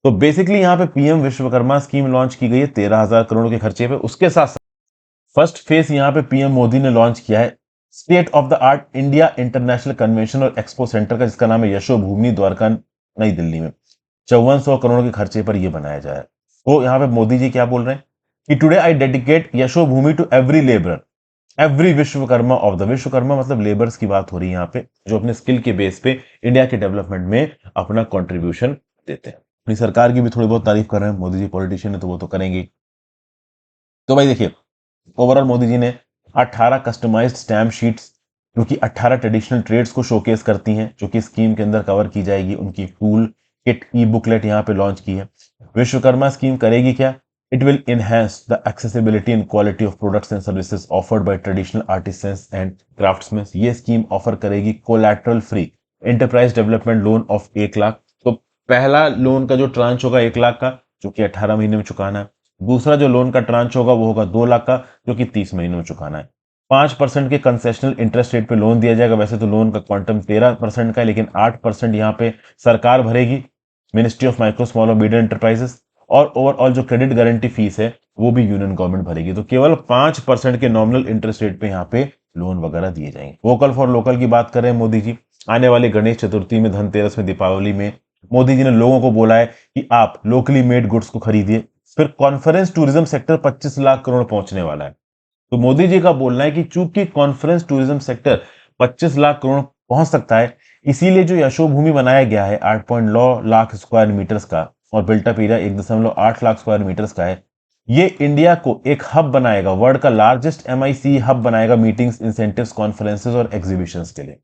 तो बेसिकली यहाँ पे पीएम विश्वकर्मा स्कीम लॉन्च की गई है 13,000 करोड़ के खर्चे पे। उसके साथ फर्स्ट फेज यहाँ पे पीएम मोदी ने लॉन्च किया है state of the art India international convention और एक्सपो सेंटर का, जिसका नाम है यशोभूमि द्वारका, नई दिल्ली में 5400 करोड़ के खर्चे पर यह बनाया जाए। तो यहाँ पे मोदी जी क्या बोल रहे हैं कि today I dedicate Yashobhoomi to every labourer, every Vishwakarma of the, Vishwakarma मतलब लेबर्स की बात हो रही है यहाँ पे, जो अपने स्किल के बेस पे इंडिया के डेवलपमेंट में अपना कंट्रीब्यूशन देते हैं। अपनी सरकार की भी थोड़ी बहुत तारीफ कर रहे हैं मोदी जी, पॉलिटिशियन है तो वो तो करेंगे। तो भाई देखिए ओवरऑल मोदी जी ने 18 कस्टमाइज्ड स्टैम्प शीट्स जो कि 18 ट्रेडिशनल ट्रेड्स को शोकेस करती हैं, जो कि स्कीम के अंदर कवर की जाएगी, उनकी टूल किट ई बुकलेट यहाँ पे लॉन्च की है। विश्वकर्मा स्कीम करेगी क्या? It will enhance the accessibility and quality of products and services offered by traditional artisans and craftsman. ये स्कीम ऑफर करेगी collateral free enterprise development loan of 1 lakh. तो पहला लोन का जो ट्रांच होगा 1 लाख का, जो कि 18 महीने में चुकाना है। दूसरा जो लोन का ट्रांच होगा वो होगा 2 लाख का, जो कि 30 महीनों में चुकाना है। 5% के कंसेशनल इंटरेस्ट रेट पे लोन दिया जाएगा। वैसे तो लोन का क्वांटम 13% का है, लेकिन 8% यहाँ पे सरकार भरेगी, मिनिस्ट्री ऑफ माइक्रो स्मॉल और मीडियम एंटरप्राइजेस, और ओवरऑल जो क्रेडिट गारंटी फीस है वो भी यूनियन गवर्नमेंट भरेगी। तो केवल 5% के नॉमिनल इंटरेस्ट रेट पे यहाँ पे लोन वगैरह दिए जाएंगे। वोकल फॉर लोकल की बात कर रहे हैं मोदी जी। आने वाले गणेश चतुर्थी में, धनतेरस में, दीपावली में मोदी जी ने लोगों को बोला है कि आप लोकली मेड गुड्स को खरीदिए। फिर conference tourism sector 25 lakh crore पहुंचने वाला है। तो मोदी जी का बोलना है कि चूंकि conference tourism sector 25 lakh crore पहुंच सकता है, इसीलिए जो यशोभूमि बनाया गया है 8.9 लाख स्क्वायर मीटर्स का और built up area 1.8 lakh square metres का है, ये इंडिया को एक हब बनाएगा, वर्ल्ड का लार्जेस्ट एमआईसी हब बनाएगा मीटिंग्स, इंसेंटिव्स, कॉन्फ्रेंसेस और एग्जीबिशंस के लिए।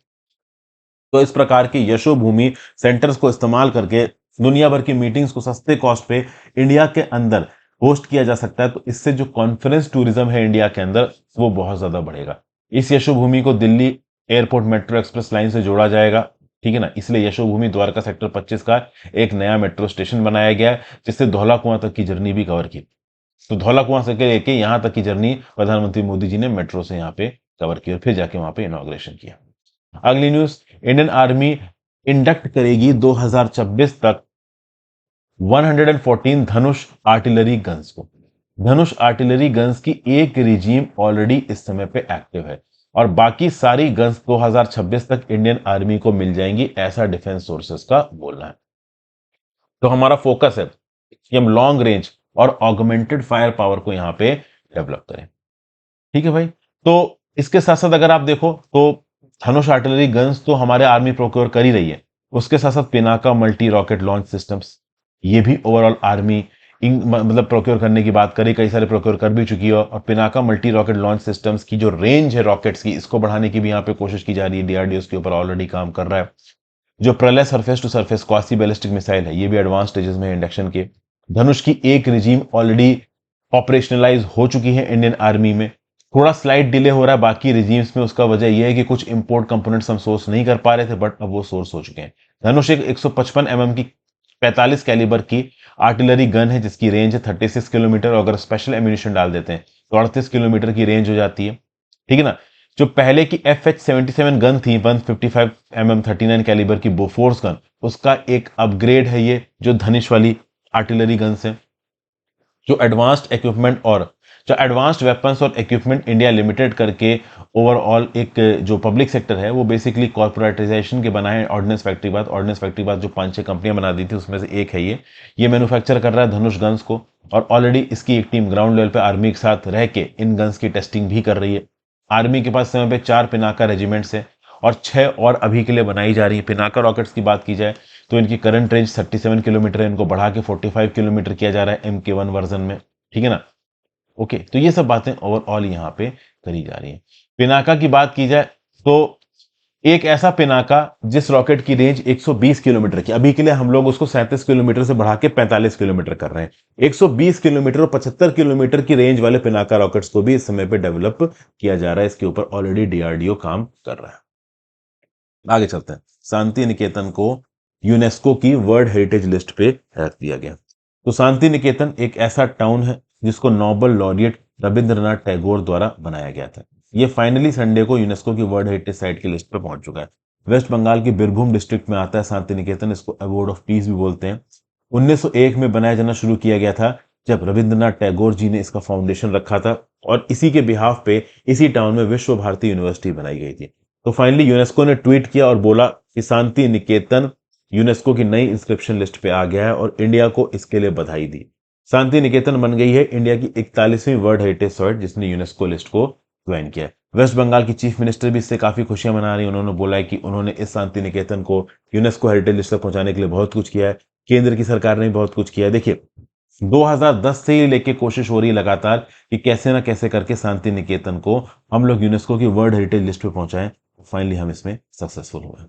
तो इस प्रकार के यशोभूमि सेंटर्स को इस्तेमाल करके दुनिया भर की मीटिंग्स को सस्ते कॉस्ट पे इंडिया के अंदर होस्ट किया जा सकता है। तो इससे जो कॉन्फ्रेंस टूरिज्म है इंडिया के अंदर वो बहुत ज्यादा बढ़ेगा। इस यशोभूमि को Delhi airport metro express line से जोड़ा जाएगा, ठीक है ना। इसलिए यशोभूमि द्वारका सेक्टर 25 का एक नया मेट्रो स्टेशन बनाया गया है, जिससे धौला कुआं तक की जर्नी भी कवर की। तो धौला कुआं से लेके यहां तक की जर्नी प्रधानमंत्री मोदी जी ने मेट्रो से यहाँ पे कवर की और फिर जाके वहां पे इनॉग्रेशन किया। अगली न्यूज, इंडियन आर्मी इंडक्ट करेगी 2026 तक 114 धनुष आर्टिलरी गन्स को। धनुष आर्टिलरी गन्स की एक रिजीम ऑलरेडी इस समय पे एक्टिव है और बाकी सारी गन्स 2026 तक इंडियन आर्मी को मिल जाएंगी, ऐसा डिफेंस सोर्सेस का बोलना है। तो हमारा फोकस है कि हम लॉन्ग रेंज और ऑगमेंटेड फायर पावर को यहां पे डेवलप करें, ठीक है भाई। तो इसके साथ साथ अगर आप देखो तो धनुष आर्टिलरी गन्स तो हमारे आर्मी प्रोक्योर कर ही रही है, उसके साथ साथ Pinaka multi rocket launch systems, ये भी ओवरऑल आर्मी मतलब प्रोक्योर करने की बात करें, कई सारे प्रोक्योर कर भी चुकी है। और Pinaka multi rocket launch systems की जो रेंज है रॉकेट्स की, इसको बढ़ाने की भी यहाँ पे कोशिश की जा रही है। डीआरडीओ के ऊपर ऑलरेडी काम कर रहा है। जो Pralay surface to surface quasi ballistic missile है, ये भी एडवांस स्टेजेस में इंडक्शन के। धनुष की एक रिजीम ऑलरेडी ऑपरेशनलाइज हो चुकी है इंडियन आर्मी में। थोड़ा स्लाइट डिले हो रहा है बाकी रिजीम्स में, उसका वजह यह है कि कुछ इंपोर्ट कंपोनेंट्स हम सोर्स नहीं कर पा रहे थे, बट अब वो सोर्स हो चुके हैं। धनुष एक 155 mm की 45 कैलिबर की आर्टिलरी गन है, जिसकी रेंज है 36 किलोमीटर। अगर स्पेशल एम्यूनिशन डाल देते हैं तो 38 किलोमीटर की रेंज हो जाती है, ठीक है ना। जो पहले की FH-77 गन थी 155 mm 39 कैलिबर की बोफोर्स गन, उसका एक अपग्रेड है ये जो धनुष वाली आर्टिलरी गन से। जो एडवांस्ड वेपन्स और इक्विपमेंट इंडिया लिमिटेड करके ओवरऑल एक जो पब्लिक सेक्टर है वो बेसिकली कॉर्पोरेटाइजेशन के बना है। ऑर्डिनेंस फैक्ट्री बाद जो 5-6 कंपनियां बना दी थी उसमें से एक है ये मैन्युफैक्चर कर रहा है धनुष गन्स को। और ऑलरेडी इसकी एक टीम ग्राउंड लेवल पे आर्मी के साथ रह के इन गन्स की टेस्टिंग भी कर रही है। आर्मी के पास समय पे 4 पिनाका रेजिमेंट्स है और 6 और अभी के लिए बनाई जा रही है। पिनाका रॉकेट्स की बात की जाए तो इनकी करंट रेंज 37 किलोमीटर है, इनको बढ़ा के 45 किलोमीटर किया जा रहा है MK1 वर्जन में, ठीक है ना। ओके, तो ये सब बातें ओवरऑल यहाँ पे करी जा रही है। पिनाका की बात की जाए तो एक ऐसा पिनाका जिस रॉकेट की रेंज 120 किलोमीटर की, अभी के लिए हम लोग उसको 37 किलोमीटर से बढ़ा के 45 किलोमीटर कर रहे हैं। 120 किलोमीटर और 75 किलोमीटर की रेंज वाले पिनाका रॉकेट्स को भी इस समय पे डेवलप किया जा रहा है। इसके ऊपर ऑलरेडी डीआरडीओ काम कर रहा है। आगे चलते हैं। शांति निकेतन को यूनेस्को की वर्ल्ड हेरिटेज लिस्ट पे रख दिया गया। तो शांति निकेतन एक ऐसा टाउन है जिसको नोबेल लॉरिएट रविंद्रनाथ टैगोर द्वारा बनाया गया था। ये फाइनली संडे को यूनेस्को की वर्ल्ड हेरिटेज साइट की लिस्ट पे पहुंच चुका है। वेस्ट बंगाल की बीरभूम डिस्ट्रिक्ट में आता है शांति निकेतन। इसको अवार्ड ऑफ पीस भी बोलते हैं। 1901 में बनाया जाना शुरू किया गया था जब रविंद्रनाथ टैगोर जी ने इसका फाउंडेशन रखा था, और इसी के बिहाफ पे इसी टाउन में विश्व भारती यूनिवर्सिटी बनाई गई थी। तो फाइनली यूनेस्को ने ट्वीट किया और बोला कि शांति निकेतन यूनेस्को की नई इंस्क्रिप्शन लिस्ट पे आ गया है, और इंडिया को इसके लिए बधाई दी। शांति निकेतन बन गई है इंडिया की 41वीं वर्ल्ड हेरिटेज साइट जिसने यूनेस्को लिस्ट को ज्वाइन किया है। वेस्ट बंगाल की चीफ मिनिस्टर भी इससे काफी खुशियां मना रही हैं। उन्होंने बोला है कि उन्होंने इस शांति निकेतन को यूनेस्को हेरिटेज लिस्ट तक पहुंचाने के लिए बहुत कुछ किया है। केंद्र की सरकार ने भी बहुत कुछ किया है। देखिए 2010 से ही लेके कोशिश हो रही है लगातार कि कैसे ना कैसे करके शांति निकेतन को हम लोग यूनेस्को की वर्ल्ड हेरिटेज लिस्ट पे पहुंचाएं। फाइनली हम इसमें सक्सेसफुल हुए।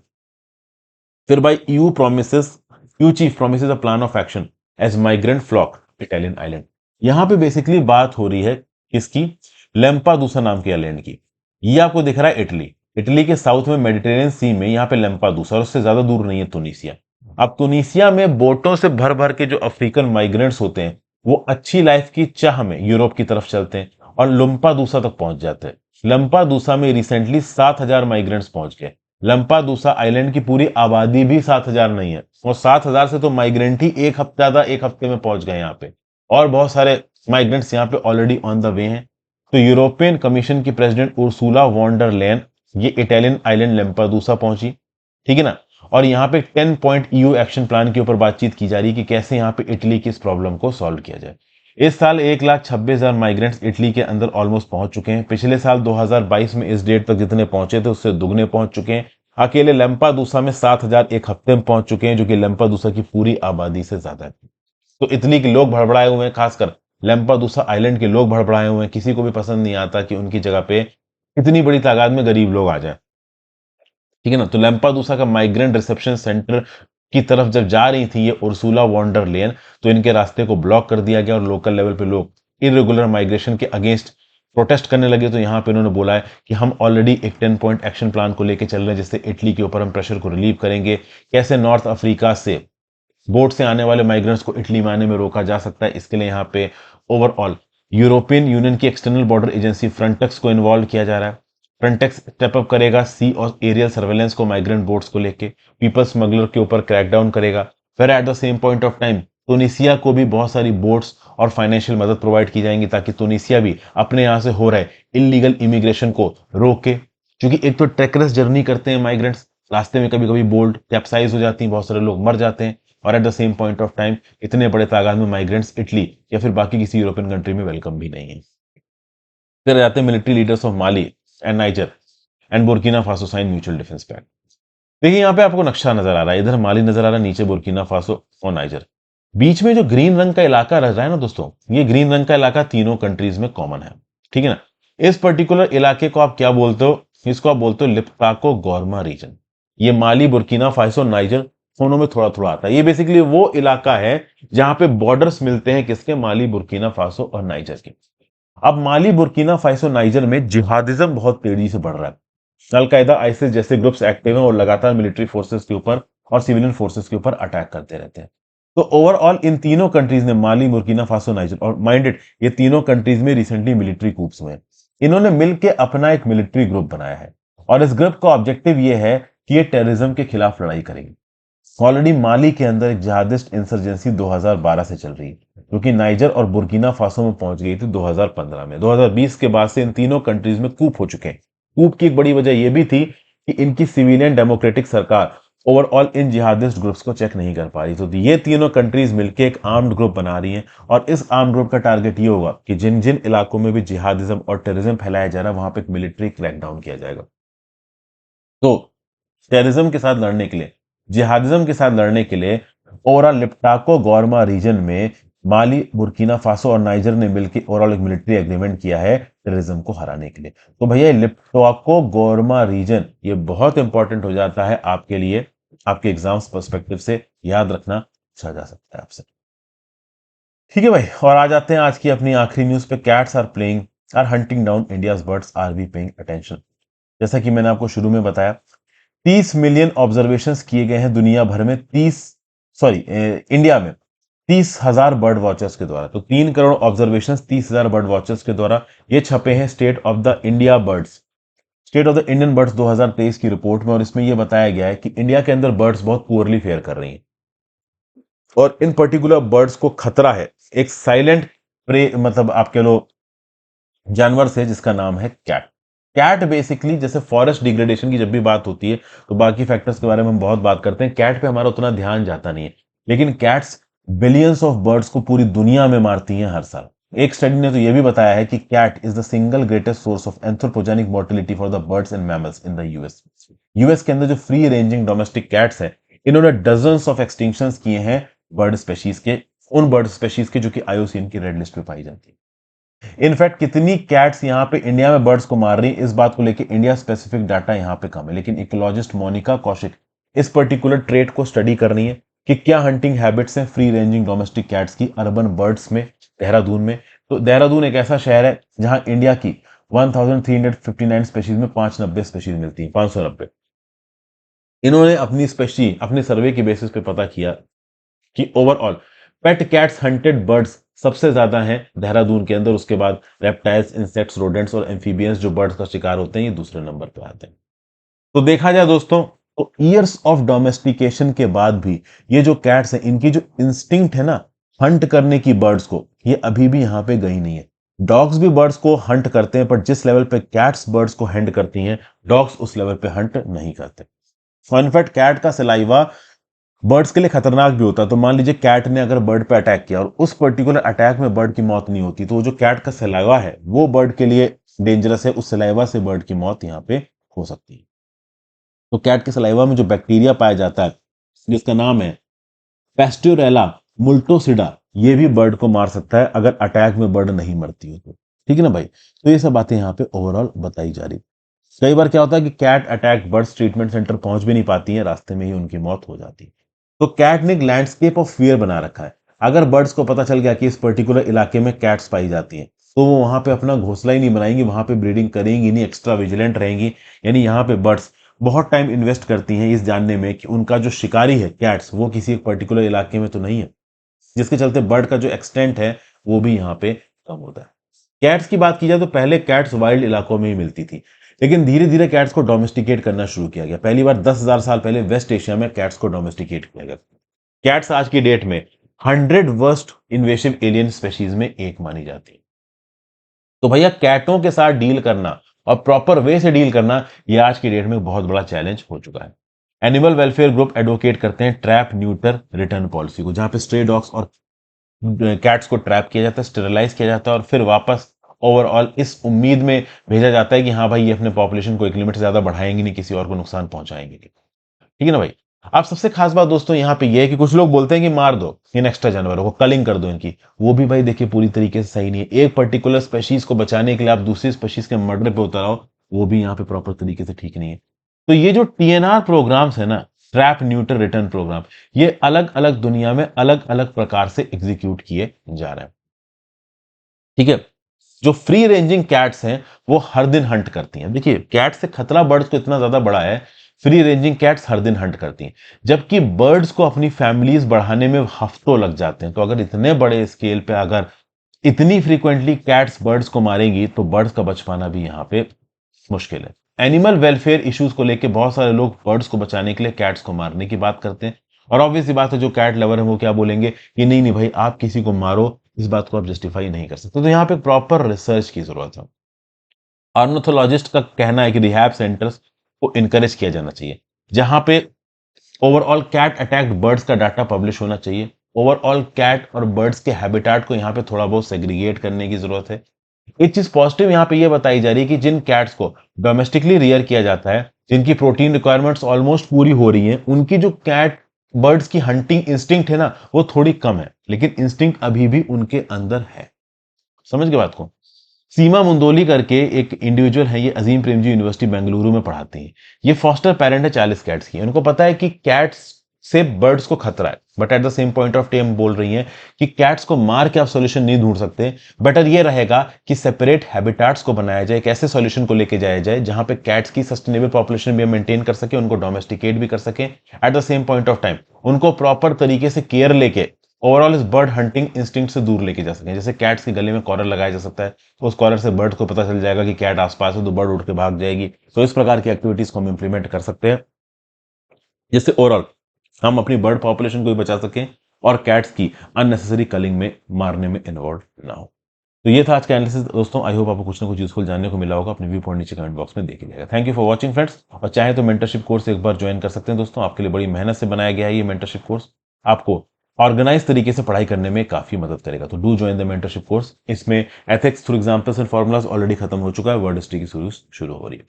फिर भाई EU chief promises a plan of action as migrant flock Italian island. यहां पे बेसिकली बात हो रही है किसकी? लैम्पादूसा नाम के आइलैंड की। ये आपको दिख रहा है इटली। इटली के साउथ में मेडिटेरियन सी में यहाँ पे लैम्पादूसा, और उससे ज्यादा दूर नहीं है तुनिसिया। अब तुनिसिया में बोटों से भर भर के जो अफ्रीकन माइग्रेंट्स होते हैं वो अच्छी लाइफ की चाह में यूरोप की तरफ चलते हैं और लंपादूसा तक पहुंच जाते हैं। लंपादूसा में रिसेंटली 7,000 माइग्रेंट्स पहुंच गए। लंपादूसा आइलैंड की पूरी आबादी भी 7,000 नहीं है, और 7,000 से तो माइग्रेंट ही एक हफ्ते में पहुंच गए यहाँ पे, और बहुत सारे माइग्रेंट्स यहाँ पे ऑलरेडी ऑन द वे हैं। तो यूरोपियन कमीशन की president Ursula von der Leyen ये इटालियन आइलैंड लैम्पादूसा पहुंची, ठीक है ना। और यहाँ पे 10 पॉइंट EU एक्शन प्लान के ऊपर बातचीत की जा रही है कि कैसे यहाँ पे इटली की इस प्रॉब्लम को सॉल्व किया जाए। इस साल 1,26,000 माइग्रेंट्स इटली के अंदर ऑलमोस्ट पहुंच चुके हैं। पिछले साल 2022 में इस डेट तक जितने पहुंचे थे उससे दुगने पहुंच चुके हैं। अकेले लैम्पादूसा में 7,000 एक हफ्ते में पहुंच चुके हैं, जो कि लैम्पादूसा की पूरी आबादी से ज्यादा है। तो इटली के लोग भड़बड़ाए हुए हैं, खासकर लैम्पादूसा आइलैंड के लोग भड़बड़ाए हुए हैं। किसी को भी पसंद नहीं आता कि उनकी जगह पे इतनी बड़ी तादाद में गरीब लोग आ जाए, ठीक है ना। तो लैम्पादूसा का माइग्रेंट रिसेप्शन सेंटर की तरफ जब जा रही थी ये उर्सुला वॉन डर लेयन, तो इनके रास्ते को ब्लॉक कर दिया गया और लोकल लेवल पे लोग इरेगुलर माइग्रेशन के अगेंस्ट प्रोटेस्ट करने लगे। तो यहाँ पे उन्होंने बोला है कि हम ऑलरेडी एक 10 पॉइंट एक्शन प्लान को लेकर चल रहे हैं, जिससे इटली के ऊपर हम प्रेशर को रिलीव करेंगे। कैसे नॉर्थ अफ्रीका से बोट से आने वाले माइग्रेंट्स को इटली में आने में रोका जा सकता है, इसके लिए यहाँ पे ओवरऑल यूरोपियन यूनियन की एक्सटर्नल बॉर्डर एजेंसी फ्रंटेक्स को इन्वॉल्व किया जा रहा है। फ्रंटेक्स स्टेप अप करेगा सी और एरियल सर्वेलेंस को माइग्रेंट बोट्स को लेके, पीपल स्मगलर के ऊपर क्रैकडाउन करेगा। फिर at the same point of time Tunisia को भी बहुत सारी बोट्स और फाइनेंशियल मदद प्रोवाइड की जाएंगी, ताकि तुनिसिया भी अपने यहाँ से हो रहे इलीगल इमिग्रेशन को रोके। क्योंकि एक तो ट्रेकरस जर्नी करते हैं माइग्रेंट्स, रास्ते में कभी कभी बोट कैप्साइज हो जाती हैं, बहुत सारे लोग मर जाते हैं, और at the same point of time इतने बड़े तादाद में माइग्रेंट्स इटली या फिर बाकी किसी यूरोपियन कंट्री में वेलकम भी नहीं है। फिर जाते हैं military leaders of Mali and Niger and Burkina Faso sign mutual defence pact. देखिए यहाँ पे आपको नक्शा नजर आ रहा है, इधर माली नजर आ रहा है, नीचे बुर्किना फासो और नाइजर। बीच में जो ग्रीन रंग का इलाका रह रहा है ना दोस्तों, ये ग्रीन रंग का इलाका तीनों कंट्रीज में कॉमन है, ठीक है ना। इस पर्टिकुलर इलाके को आप क्या बोलते हो? इसको आप बोलते हो लिप्ताको गोरमा रीजन। ये माली, बुर्किना फासो, नाइजर दोनों में थोड़ा थोड़ा आता है। ये बेसिकली वो इलाका है जहां पे बॉर्डर्स मिलते हैं किसके? माली, बुर्किना फासो और नाइजर के। अब माली, बुर्किना फासो, नाइजर में जिहादिज्म बहुत तेजी से बढ़ रहा है। अलकायदा, आईसिस जैसे ग्रुप्स एक्टिव हैं और लगातार मिलिट्री फोर्सेस के ऊपर और सिविलियन फोर्सेस के ऊपर अटैक करते रहते हैं। तो ओवरऑल इन तीनों कंट्रीज ने, माली, बुर्किना फासो, नाइजर, और माइंडेड ये तीनों कंट्रीज में रिसेंटली मिलिट्री कूप्स हुए हैं। इन्होंने मिलकर अपना एक मिलिट्री ग्रुप बनाया है और इस ग्रुप का ऑब्जेक्टिव ये है कि ये टेररिज्म के खिलाफ लड़ाई करेगी। ऑलरेडी माली के अंदर एक जिहादिस्ट इंसर्जेंसी 2012 से चल रही है, क्योंकि नाइजर और बुर्किना फासो में पहुंच गई थी 2015 में। 2020 के बाद से इन तीनों कंट्रीज में कूप हो चुके हैं। कूप की एक बड़ी वजह यह भी थी कि इनकी सिविलियन डेमोक्रेटिक सरकार ओवरऑल इन जिहादिस्ट ग्रुप्स को चेक नहीं कर पा रही। तो ये तीनों कंट्रीज मिलकर एक आर्म्ड ग्रुप बना रही हैं और इस आर्म्ड ग्रुप का टारगेट ये होगा कि जिन जिन इलाकों में भी जिहादिज्म और टेररिज्म फैलाया जा रहा है वहां पे एक मिलिट्री क्रैकडाउन किया जाएगा। तो टेररिज्म के साथ लड़ने के लिए, जिहादिज्म के साथ लड़ने के लिए ओवरऑल लिप्टाको गोरमा रीजन में माली, बुर्किना फासो और नाइजर ने मिलकर ओवरऑल एक मिलिट्री एग्रीमेंट किया है टेररिज्म को हराने के लिए। तो भैया लिप्टाको गोरमा रीजन ये बहुत इंपॉर्टेंट हो जाता है आपके लिए, आपके एग्जाम्स पर्सपेक्टिव से याद रखना पूछा जा सकता है आपसे। ठीक है भाई, और आ जाते हैं आज की अपनी आखिरी न्यूज पे। Cats are playing are hunting down India's birds, are we paying attention. जैसा कि मैंने आपको शुरू में बताया, 30 मिलियन ऑब्जर्वेशंस किए गए हैं दुनिया भर में, इंडिया में 30,000 बर्ड वॉचर्स के द्वारा। तो 3 करोड़ ऑब्जर्वेशंस 30,000 बर्ड वॉचर्स के द्वारा। ये छपे हैं state of the India birds, state of the Indian birds 2023 की रिपोर्ट में। और इसमें यह बताया गया है कि इंडिया के अंदर बर्ड्स बहुत पुअरली फेयर कर रही हैं और इन पर्टिकुलर बर्ड्स को खतरा है एक साइलेंट प्रे, मतलब आप कह लो जानवर से, जिसका नाम है कैट। कैट बेसिकली, जैसे फॉरेस्ट डिग्रेडेशन की जब भी बात होती है तो बाकी फैक्टर्स के बारे में हम बहुत बात करते हैं, कैट पे हमारा उतना ध्यान जाता नहीं है, लेकिन कैट्स बिलियंस ऑफ बर्ड्स को पूरी दुनिया में मारती हैं हर साल। एक स्टडी ने तो यह भी बताया है कि cat is the single greatest source of anthropogenic mortality for the birds and mammals in the US. US के अंदर जो फ्री रेंजिंग डोमेस्टिक कैट्स है, इन्होंने डजन्स ऑफ एक्सटिंक्शंस किए हैं बर्ड स्पेशीज के, उन बर्ड स्पेशीज के जो कि आईयूसीएन की रेड लिस्ट पे पाई जाती है। इनफैक्ट कितनी कैट्स यहां पे इंडिया में बर्ड्स को मार रही है, इस बात को लेकर इंडिया स्पेसिफिक डाटा यहां पे कम है, लेकिन इकोलॉजिस्ट मोनिका कौशिक इस पर्टिकुलर ट्रेट को स्टडी कर रही है कि क्या हंटिंग हैबिट्स हैं फ्री रेंजिंग डोमेस्टिक कैट्स की अर्बन बर्ड्स में, देहरादून में। तो देहरादून एक ऐसा शहर है जहां इंडिया की 1359 स्पेशीज में 590 स्पेशीज मिलती है, 590। इन्होंने अपनी सर्वे की बेसिस पे पता किया कि ओवरऑल पेट कैट्स हंटेड बर्ड्स सबसे ज्यादा हैं देहरादून के अंदर, उसके बाद रेप्टाइल्स, इंसेक्ट्स, रोडेंट्स और एम्फीबियंस जो बर्ड्स का शिकार होते हैं ये दूसरे नंबर पे आते हैं। तो देखा जाए दोस्तों, तो ईयर्स ऑफ डोमेस्टिकेशन के बाद भी ये जो कैट्स हैं, इनकी जो इंस्टिंक्ट है ना हंट करने की बर्ड्स को, ये अभी भी यहां पे गई नहीं है। डॉग्स भी बर्ड्स को हंट करते हैं, पर जिस लेवल पे कैट्स बर्ड्स को हंट करती हैं, डॉग्स उस लेवल पे हंट नहीं करते। इनफैक्ट कैट का सलाइवा बर्ड्स के लिए खतरनाक भी होता है। तो मान लीजिए कैट ने अगर बर्ड पे अटैक किया और उस पर्टिकुलर अटैक में बर्ड की मौत नहीं होती, तो वो जो कैट का सलाइवा है वो बर्ड के लिए डेंजरस है, उस सलाइवा से बर्ड की मौत यहाँ पे हो सकती है। तो कैट के सलाइवा में जो बैक्टीरिया पाया जाता है जिसका नाम है पेस्ट्योरेला मुल्टोसिडा, ये भी बर्ड को मार सकता है अगर अटैक में बर्ड नहीं मरती हो तो। ठीक है ना भाई, तो ये सब बातें यहाँ पे ओवरऑल बताई जा रही। कई बार क्या होता है कि cat attack birds treatment centre पहुंच भी नहीं पाती है, रास्ते में ही उनकी मौत हो जाती है। तो कैट ने एक लैंडस्केप ऑफ फियर बना रखा है। अगर बर्ड्स को पता चल गया कि इस पर्टिकुलर इलाके में कैट्स पाई जाती हैं, तो वो वहां पे अपना घोंसला ही नहीं बनाएंगी, वहां पे ब्रीडिंग करेंगी नहीं, एक्स्ट्रा विजिलेंट रहेंगी। यानी यहाँ पे बर्ड्स बहुत टाइम इन्वेस्ट करती हैं इस जानने में कि उनका जो शिकारी है कैट्स, वो किसी एक पर्टिकुलर इलाके में तो नहीं है, जिसके चलते बर्ड का जो एक्सटेंट है वो भी यहाँ पे कम होता है। कैट्स की बात की जाए तो पहले कैट्स वाइल्ड इलाकों में ही मिलती थी, लेकिन धीरे धीरे कैट्स को डोमेस्टिकेट करना शुरू किया गया। पहली बार 10,000 साल पहले वेस्ट एशिया में कैट्स को डोमेस्टिकेट किया गया। कैट्स आज की डेट में 100 वर्स्ट इन्वेसिव एलियन स्पेशीज में एक मानी जाती है। तो भैया कैटों के साथ डील करना और प्रॉपर वे से डील करना, यह आज की डेट में बहुत बड़ा चैलेंज हो चुका है। एनिमल वेलफेयर ग्रुप एडवोकेट करते हैं ट्रैप न्यूटर रिटर्न पॉलिसी को, जहां पे स्ट्रे डॉग्स और कैट्स को ट्रैप किया जाता है, स्टेरलाइज किया जाता है और फिर वापस ओवरऑल इस उम्मीद में भेजा जाता है कि हाँ भाई ये अपने पॉपुलेशन को एक लिमिट से ज्यादा बढ़ाएंगे नहीं, किसी और को नुकसान पहुंचाएंगे नहीं। ठीक है ना भाई। अब सबसे खास बात दोस्तों यहाँ पे ये है कि कुछ लोग बोलते हैं कि मार दो इन एक्स्ट्रा जानवरों को, कलिंग कर दो इनकी। वो भी भाई देखिए पूरी तरीके से सही नहीं है। एक पर्टिकुलर स्पेशीज को बचाने के लिए आप दूसरी स्पेशीज के मर्डर पे उतर आओ, वो भी यहाँ पे प्रॉपर तरीके से ठीक नहीं है। तो ये जो टीएनआर प्रोग्राम्स है ना, ट्रैप न्यूटर रिटर्न प्रोग्राम, ये अलग अलग दुनिया में अलग अलग प्रकार से एग्जीक्यूट किए जा रहे हैं। ठीक है। जो फ्री रेंजिंग कैट्स हैं वो हर दिन हंट करती हैं। देखिए कैट से खतरा बर्ड्स को इतना ज्यादा बड़ा है, फ्री रेंजिंग कैट्स हर दिन हंट करती हैं, जबकि बर्ड्स को अपनी फैमिलीज बढ़ाने में हफ्तों लग जाते हैं। तो अगर इतने बड़े स्केल पे अगर इतनी फ्रीक्वेंटली कैट्स बर्ड्स को मारेंगी तो बर्ड्स का बच पाना भी यहाँ पे मुश्किल है। एनिमल वेलफेयर इश्यूज को लेकर बहुत सारे लोग बर्ड्स को बचाने के लिए कैट्स को मारने की बात करते हैं। और ऑब्वियस सी बात है, जो कैट लवर है वो क्या बोलेंगे कि नहीं नहीं भाई आप किसी को मारो, इस बात को आप जस्टिफाई नहीं कर सकते। तो यहाँ पे प्रॉपर रिसर्च की जरूरत है। ऑर्निथोलॉजिस्ट का कहना है कि रिहैब सेंटर्स को इनकरेज किया जाना चाहिए, जहां पे ओवरऑल कैट अटैक्ड बर्ड्स का डाटा पब्लिश होना चाहिए। ओवरऑल कैट और बर्ड्स के हैबिटेट को यहाँ पे थोड़ा बहुत सेग्रीगेट करने की जरूरत है। एक चीज पॉजिटिव यहाँ पे ये बताई जा रही है कि जिन कैट्स को डोमेस्टिकली रियर किया जाता है, जिनकी प्रोटीन रिक्वायरमेंट्स ऑलमोस्ट पूरी हो रही हैं, उनकी जो कैट बर्ड्स की हंटिंग इंस्टिंक्ट है ना, वो थोड़ी कम है, लेकिन इंस्टिंक्ट अभी भी उनके अंदर है। समझ गए बात को। सीमा मुंदोली करके एक इंडिविजुअल है, ये अजीम प्रेमजी यूनिवर्सिटी बेंगलुरु में पढ़ाते हैं। ये फॉस्टर पेरेंट है 40 कैट्स की। उनको पता है कि कैट्स से बर्ड्स को खतरा है, but at the same point of time बोल रही हैं कि कैट्स को मार के आप सॉल्यूशन नहीं ढूंढ सकते। बेटर ये रहेगा कि सेपरेट हैबिटेट्स को बनाया जाए, एक ऐसे सॉल्यूशन को लेके जाया जाए जहां पे कैट्स की सस्टेनेबल पॉपुलेशन भी मेंटेन कर सके, उनको डोमेस्टिकेट भी कर सके, at the same point of time उनको प्रॉपर तरीके से केयर लेके ओवरऑल इस बर्ड हंटिंग इंस्टिंक्ट से दूर लेके जा सके। जैसे कैट्स के गले में कॉलर लगाया जा सकता है, तो उस कॉलर से बर्ड को पता चल जाएगा कि कैट आसपास है, तो बर्ड उड़ के भाग जाएगी। तो इस प्रकार की एक्टिविटीज को हम इंप्लीमेंट कर सकते हैं, जिससे ओवरऑल हम अपनी बर्ड पॉपुलेशन को भी बचा सकें और कैट्स की अननेसेसरी कलिंग में मारने में इन्वॉल्व ना हो। तो ये था आज का एनालिसिस दोस्तों। आई होप आपको कुछ ना कुछ यूजफुल जानने को मिला होगा। अपने व्यू पॉइंट नीचे कमेंट बॉक्स में देख लीजिएगा। Thank you for watching friends. और चाहे तो मेंटरशिप कोर्स एक बार ज्वाइन कर सकते हैं दोस्तों, आपके लिए बड़ी मेहनत से बनाया गया है ये मेंटरशिप कोर्स, आपको ऑर्गेनाइज तरीके से पढ़ाई करने में काफी मदद करेगा। तो do join the mentorship course. इसमें ethics through examples and formulas already खत्म हो चुका है, वर्ड हिस्ट्री की सीरीज शुरू हो रही है।